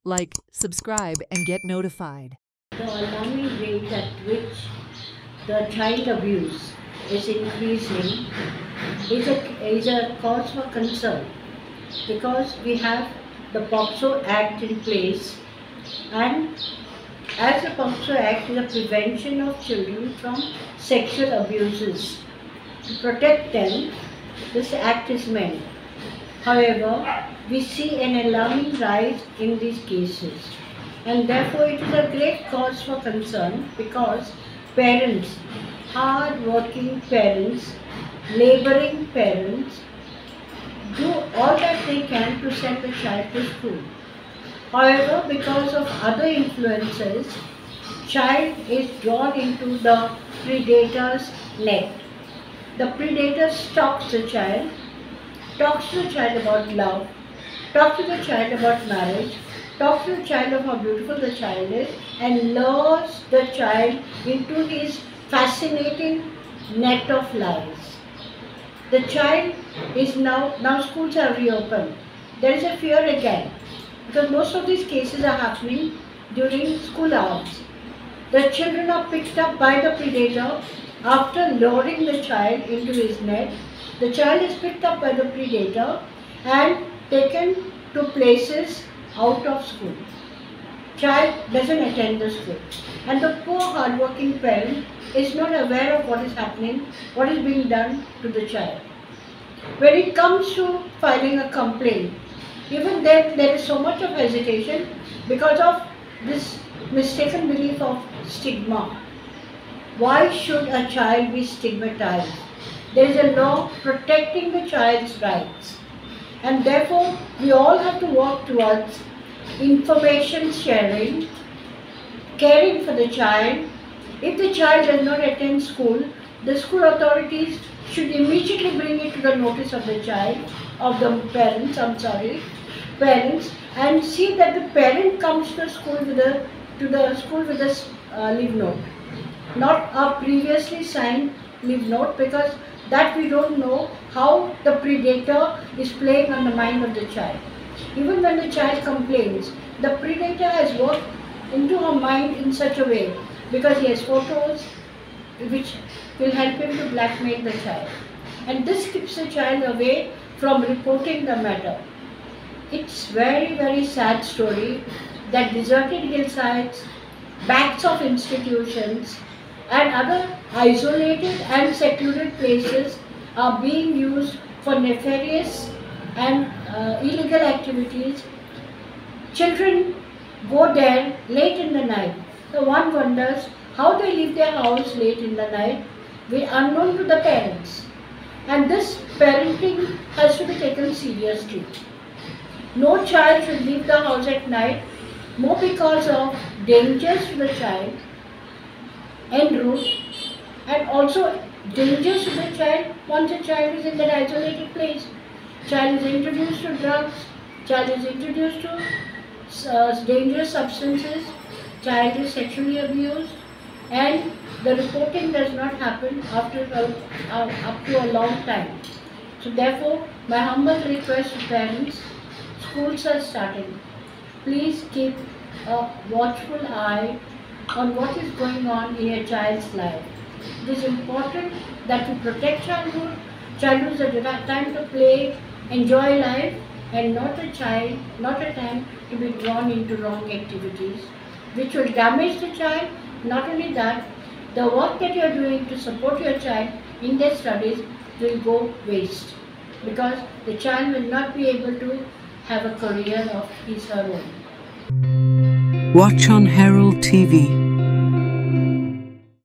Like, subscribe, and get notified. The alarming rate at which the child abuse is increasing is a cause for concern, because we have the POCSO Act in place, and as the POCSO Act is a prevention of children from sexual abuses. To protect them, this act is meant. However, we see an alarming rise in these cases, and therefore it is a great cause for concern, because parents, hard working parents, laboring parents, do all that they can to send the child to school. However, because of other influences, child is drawn into the predator's net. The predator stalks the child, talks to the child about love, talks to the child about marriage, talks to the child of how beautiful the child is, and lures the child into his fascinating net of lies. The child is now schools are reopened. There is a fear again, because most of these cases are happening during school hours. The children are picked up by the predator after luring the child into his net. The child is picked up by the predator and taken to places out of school. Child doesn't attend the school, and the poor hardworking parent is not aware of what is happening, what is being done to the child. When it comes to filing a complaint, even then there is so much of hesitation because of this mistaken belief of stigma. Why should a child be stigmatized? There is a law protecting the child's rights, and therefore we all have to work towards information sharing, caring for the child. If the child does not attend school, the school authorities should immediately bring it to the notice of the child, of the parents, parents, and see that the parent comes to the school with a leave note, not a previously signed leave note, because that we don't know how the predator is playing on the mind of the child. Even when the child complains, the predator has worked into her mind in such a way, because he has photos which will help him to blackmail the child. And this keeps the child away from reporting the matter. It's very, very sad story that deserted hillsides, backs of institutions, and other isolated and secluded places are being used for nefarious and illegal activities. Children go there late in the night. So one wonders how they leave their house late in the night, unknown to the parents. And this parenting has to be taken seriously. No child should leave the house at night, more because of dangers to the child en route, and also dangers to the child once a child is in that isolated place. Child is introduced to drugs, child is introduced to dangerous substances, child is sexually abused, and the reporting does not happen after up to a long time. So therefore, my humble request to parents, schools are starting. Please keep a watchful eye on what is going on in your child's life. It is important that we protect childhood. Childhood is a time to play, enjoy life, and not a time to be drawn into wrong activities, which will damage the child. Not only that, the work that you are doing to support your child in their studies will go waste, because the child will not be able to have a career of his or her own. Watch on Herald TV.